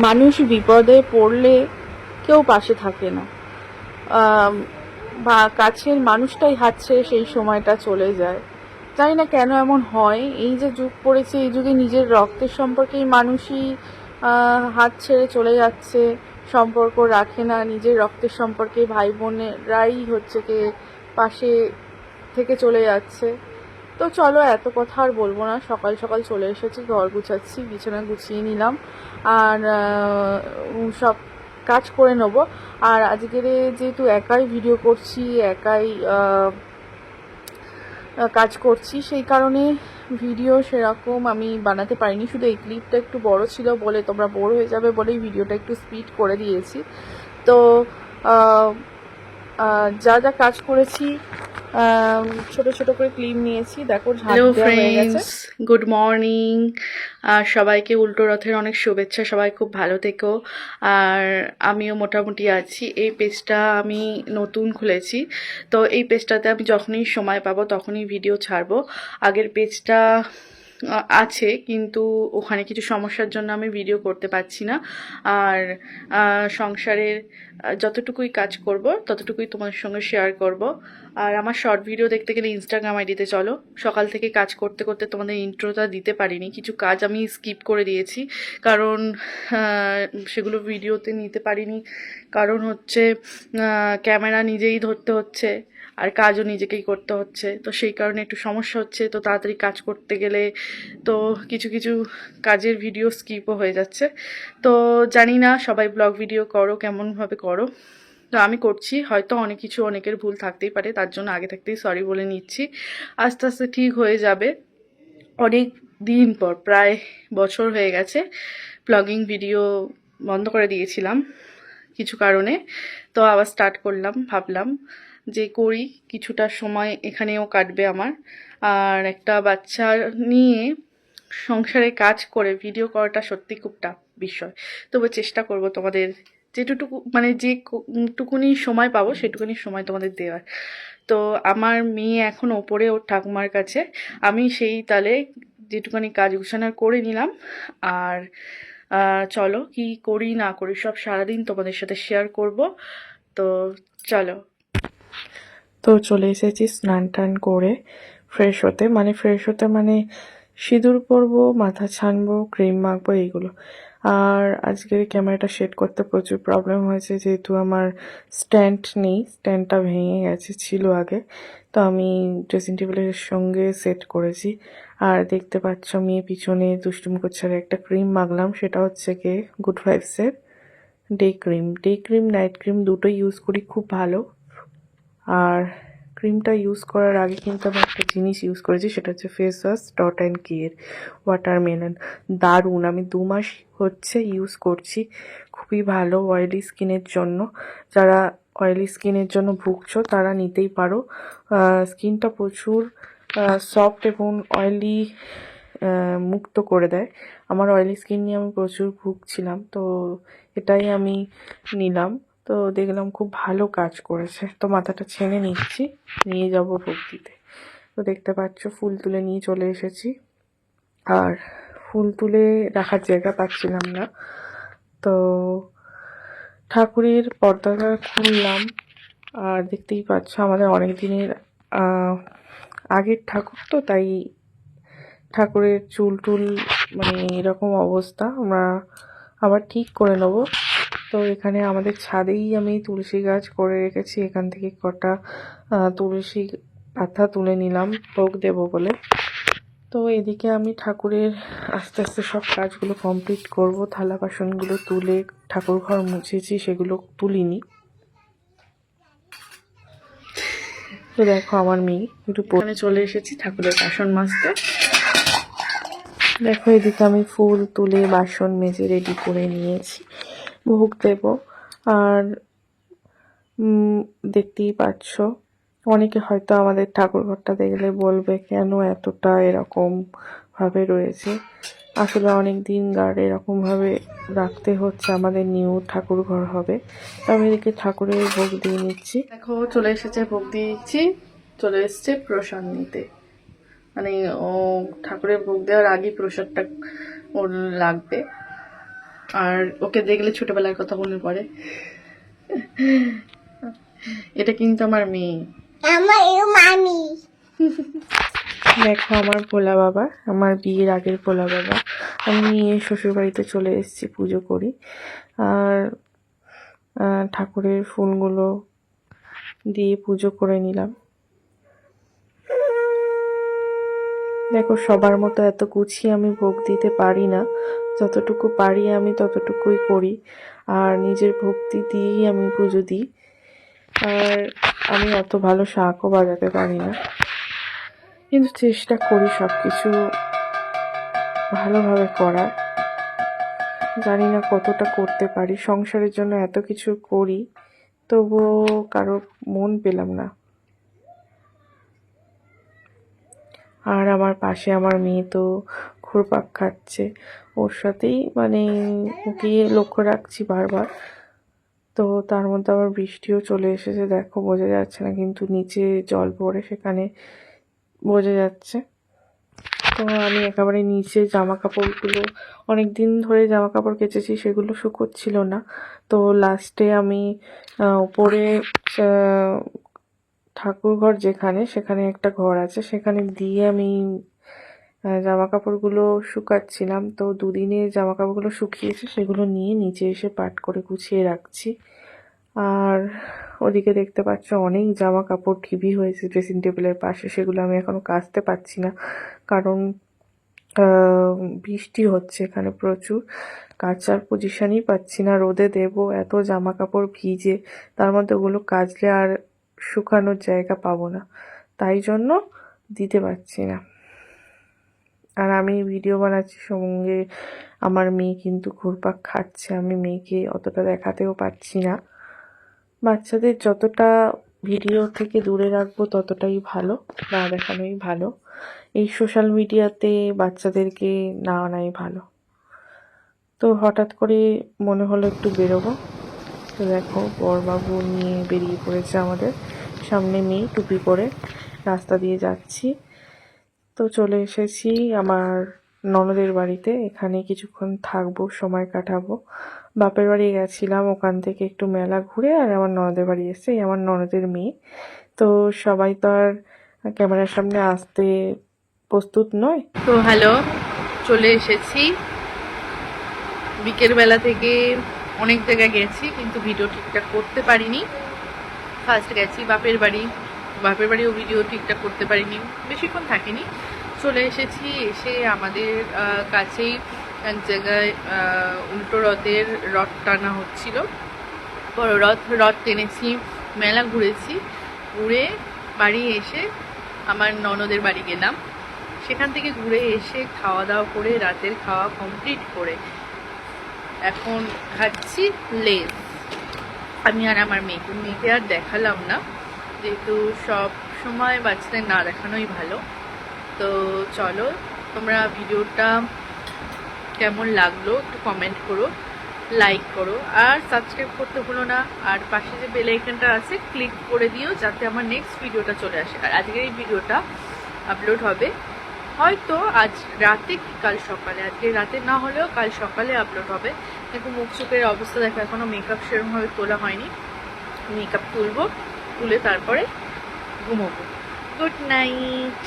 মানুষ বিপদে পড়লে কেউ পাশে থাকে না, বা কাছের মানুষটাই হাত ছেড়ে সেই সময়টা চলে যায়। জানি না কেন এমন হয়। এই যে যুগ পড়েছে, এই যুগে নিজের রক্তের সম্পর্কেই মানুষই হাত ছেড়ে চলে যাচ্ছে, সম্পর্ক রাখে না। নিজের রক্তের সম্পর্কে ভাই বোনেরাই হচ্ছে কি পাশে থেকে চলে যাচ্ছে। তো চলো, এত কথা আর বলবো না। সকাল সকাল চলে এসেছি, ঘর গুছাচ্ছি, বিছানা গুছিয়ে নিলাম, আর সব কাজ করে নেবো। আর আজকের যেহেতু একাই ভিডিও করছি, একাই কাজ করছি, সেই কারণে ভিডিও সেরকম আমি বানাতে পারিনি। শুধু এই ক্লিপটা একটু বড় ছিল বলে, তোমরা বোর হয়ে যাবে বলেই ভিডিওটা একটু স্পিড করে দিয়েছি। তো যা যা কাজ করেছি ছোট ছোট করে ক্লিপ নিয়েছি। দেখো, ঝাঁট দেওয়া হয়ে গেছে। Good morning. আর সবাইকে উল্টো রথের অনেক শুভেচ্ছা। সবাই খুব ভালো থেকো। আর আমিও মোটামুটি আছি। এই পেজটা আমি নতুন খুলেছি, তো এই পেজটাতে আমি যখনই সময় পাবো তখনই ভিডিও ছাড়বো। আগের পেজটা আছে, কিন্তু ওখানে কিছু সমস্যার জন্য আমি ভিডিও করতে পারছি না। আর সংসারের যতটুকুই কাজ করব ততটুকুই তোমাদের সঙ্গে শেয়ার করব। আর আমার শর্ট ভিডিও দেখতে গেলে ইনস্টাগ্রাম আইডিতে চলো। সকাল থেকে কাজ করতে করতে তোমাদের ইন্ট্রোটা দিতে পারিনি, কিছু কাজ আমি স্কিপ করে দিয়েছি, কারণ সেগুলো ভিডিওতে নিতে পারিনি। কারণ হচ্ছে ক্যামেরা নিজেই ধরতে হচ্ছে, আর কাজও নিজেকেই করতে হচ্ছে, তো সেই কারণে একটু সমস্যা হচ্ছে। তো তাড়াতাড়ি কাজ করতে গেলে তো কিছু কিছু কাজের ভিডিও স্কিপও হয়ে যাচ্ছে। তো জানি না সবাই ব্লগ ভিডিও করো কেমনভাবে করো, তো আমি করছি। হয়তো অনেক কিছু অনেকের ভুল থাকতেই পারে, তার জন্য আগে থাকতেই সরি বলে নিচ্ছি। আস্তে আস্তে ঠিক হয়ে যাবে। অনেক দিন পর, প্রায় বছর হয়ে গেছে, ব্লগিং ভিডিও বন্ধ করে দিয়েছিলাম কিছু কারণে। তো আবার স্টার্ট করলাম, ভাবলাম যে করি, কিছুটা সময় এখানেও কাটবে আমার। আর একটা বাচ্চা নিয়ে সংসারে কাজ করে ভিডিও করাটা সত্যি খুব টাফ বিষয়। তবে চেষ্টা করব তোমাদের যেটুকু মানে যেটুকুনি সময় পাবো সেটুকুনি সময় তোমাদের দেওয়ার। তো আমার মেয়ে এখন ওপরে ওর ঠাকুমার কাছে, আমি সেই তালে যেটুকুনি কাজ গুছানোর করে নিলাম। আর চলো কি করি না করি সব সারাদিন তোমাদের সাথে শেয়ার করব। তো চলো। তো চলে এসেছি স্নান টান করে ফ্রেশ হতে, মানে সিঁদুর পরবো, মাথা ছানবো, ক্রিম মাখবো, এইগুলো। আর আজকে ক্যামেরাটা সেট করতে প্রচুর প্রবলেম হয়েছে, যেহেতু আমার স্ট্যান্ড নেই, স্ট্যান্ডটা ভেঙে গেছে, ছিল আগে। তো আমি ড্রেসিং টেবিলের সঙ্গে সেট করেছি। আর দেখতে পাচ্ছ মেয়ে পিছনে দুষ্টুমি করছে। আর একটা ক্রিম মাখলাম, সেটা হচ্ছে গিয়ে গুড ভাইবসের ডে ক্রিম নাইট ক্রিম দুটোই ইউজ করি, খুব ভালো। আর ক্রিমটা ইউজ করার আগে কিন্তু আমি একটা জিনিস ইউজ করেছি, সেটা হচ্ছে ফেস ওয়াশ ডট অ্যান্ড কি এর ওয়াটারমেলন। দারুণ, আমি 2 মাস হচ্ছে ইউজ করছি, খুবই ভালো অয়েলি স্কিনের জন্য। যারা অয়েলি স্কিনের জন্য ভুগছো তারা নিতেই পারো। স্কিনটা প্রচুর সফট এবং অয়েলি মুক্ত করে দেয়। আমার অয়েলি স্কিন নিয়ে আমি প্রচুর ভুগছিলাম, তো এটাই আমি নিলাম। তো দেখলাম খুব ভালো কাজ করেছে। তো মাথাটা ছেনে নিচ্ছি, নিয়ে যাব ভোগ দিতে। তো দেখতে পাচ্ছ ফুল তুলে নিয়ে চলে এসেছি। আর ফুল তুলে রাখার জায়গা পাচ্ছিলাম না, তো ঠাকুরের পর্দাটা খুললাম। আর দেখতেই পাচ্ছ আমাদের অনেক দিনের আগের ঠাকুর, তো তাই ঠাকুরের চুল টুল মানে এরকম অবস্থা, আমরা আবার ঠিক করে নেব। তো এখানে আমাদের ছাদেই আমি তুলসী গাছ করে রেখেছি, এখান থেকে কটা তুলসী পাতা তুলে নিলাম ভোগ দেব বলে। তো এদিকে আমি ঠাকুরের আস্তে আস্তে সব কাজগুলো কমপ্লিট করব। থালা বাসনগুলো তুলে ঠাকুর ঘর মুছেছি, সেগুলো তুলিনি। তো দেখো আমার মেয়ে একটু পরে চলে এসেছি ঠাকুরের বাসন মাজতে। দেখো এদিকে আমি ফুল তুলে বাসন মেজে রেডি করে নিয়েছি, ভোগ দেব। আর দেখতেই পাচ্ছ অনেকে হয়তো আমাদের ঠাকুর ঘরটা দেখলে বলবে কেন এতটা এরকম ভাবে রয়েছে। আসলে অনেক দিন গার্ড এরকম ভাবে রাখতে হচ্ছে, আমাদের নিউ ঠাকুর ঘর হবে। তো আমি এদিকে ঠাকুরের ভোগ দিয়ে নিচ্ছি। দেখো চলে এসেছে, ভোগ দিয়ে দিচ্ছি। চলে এসছে প্রসাদ নিতে, মানে ও ঠাকুরের ভোগ দেওয়ার আগেই প্রসাদটা ওর লাগবে। আর ওকে দেখলে ছোটবেলার কথা মনে পড়ে। এটা কিন্তু আমার মেয়ে, দেখো আমার ভোলা বাবা, আমার বিয়ের আগের ভোলা বাবা। আমি শ্বশুর বাড়িতে চলে এসেছি, পুজো করি। আর ঠাকুরের ফুলগুলো দিয়ে পুজো করে নিলাম। দেখো সবার মতো এত গুছিয়ে আমি ভোগ দিতে পারি না, যতটুকু পারি আমি ততটুকুই করি। আর নিজের ভক্তি দিয়েই আমি পুজো দিই। আর আমি অত ভালো শাঁখও বাজাতে পারি না, কিন্তু চেষ্টা করি সব কিছু ভালোভাবে করার। জানি না কতটা করতে পারি, সংসারের জন্য এত কিছু করি, তবুও কারোর মন পেলাম না। আর আমার পাশে আমার মেয়ে তো ঘুরপাক খাচ্ছে, ওর সাথেই মানে ওকে লক্ষ্য রাখছি বারবার। তো তার মধ্যে আবার বৃষ্টিও চলে এসেছে, দেখো বোঝা যাচ্ছে না, কিন্তু নিচে জল পড়ে সেখানে বোঝা যাচ্ছে। তো আমি একেবারে নিচে জামা কাপড়গুলো, অনেক দিন ধরে জামা কাপড় কেচেছি, সেগুলো শুকোচ্ছিল না। তো লাস্টে আমি উপরে ঠাকুরঘর যেখানে, সেখানে একটা ঘর আছে, সেখানে দিয়ে আমি জামা কাপড়গুলো শুকাচ্ছিলাম। তো দুদিনে জামা কাপড়গুলো শুকিয়েছে, সেগুলো নিয়ে নিচে এসে পাট করে গুছিয়ে রাখছি। আর ওদিকে দেখতে পাচ্ছ অনেক জামা কাপড় ঢিবি হয়েছে ড্রেসিং টেবিলের পাশে, সেগুলো আমি এখনো কাচতে পারছি না, কারণ বৃষ্টি হচ্ছে এখানে প্রচুর, কাচার পজিশনই পাচ্ছি না। রোদে দেব, এত জামা কাপড় ভিজে, তার মধ্যে ওগুলো কাচলে আর শুকানোর জায়গা পাবো না, তাই জন্য দিতে পারছি না। আর আমি ভিডিও বানাচ্ছি, সঙ্গে আমার মেয়ে কিন্তু ঘুরপাক খাচ্ছে, আমি মেয়েকে অতটা দেখাতেও পারছি না। বাচ্চাদের যতটা ভিডিও থেকে দূরে রাখবো ততটাই ভালো, না দেখানোই ভালো। এই সোশ্যাল মিডিয়াতে বাচ্চাদেরকে না আনাই ভালো। তো হঠাৎ করে মনে হলো একটু বেরোবো। তো দেখো বড়বাবু নিয়ে বেরিয়ে পড়েছে আমাদের সামনে, মেয়ে টুপি পরে রাস্তা দিয়ে যাচ্ছি। তো চলে এসেছি আমার ননদের বাড়িতে, এখানে কিছুক্ষণ থাকবো, সময় কাটাবো। বাপের বাড়ি গেছিলাম, ওখান থেকে একটু মেলা ঘুরে আর আমার ননদের বাড়ি এসে, আমার ননদের মেয়ে। তো সবাই তো আর ক্যামেরার সামনে আসতে প্রস্তুত নয়। তো হ্যালো, চলে এসেছি। বিকেলবেলা থেকে অনেক জায়গায় গেছি, কিন্তু ভিডিও ঠিকঠাক করতে পারিনি। ফার্স্ট গেছি বাপের বাড়িও ভিডিও ঠিকঠাক করতে পারিনি, বেশিক্ষণ থাকিনি। চলে এসেছি, এসে আমাদের কাছেই এক জায়গায় উল্টো রথের রথ টানা হচ্ছিল, বড় রথ টেনেছি, মেলা ঘুরেছি। ঘুরে বাড়ি এসে আমার ননদের বাড়ি গেলাম, সেখান থেকে ঘুরে এসে খাওয়া দাওয়া করে রাতের খাওয়া কমপ্লিট করে এখন খাচ্ছি লেজ। আমি আর আমার মেয়েকে আর দেখালাম না, যেহেতু সব সময় বাচ্চাদের না দেখানোই ভালো। তো চলো, তোমরা ভিডিওটা কেমন লাগলো একটু কমেন্ট করো, লাইক করো, আর সাবস্ক্রাইব করতে ভুলো না। আর পাশে যে বেল আইকনটা আছে ক্লিক করে দিও, যাতে আমার নেক্সট ভিডিওটা চলে আসে। আর আজকের এই ভিডিওটা আপলোড হবে হয়তো আজ রাতে কি কাল সকালে, আজকে রাতে না হলেও কাল সকালে আপলোড হবে। দেখো মুখ চোখের অবস্থা দেখো, এখনো মেকআপ সেরকমভাবে তোলা হয়নি, মেকআপ তুলবো, তুলে তারপরে ঘুমোবো। Good night.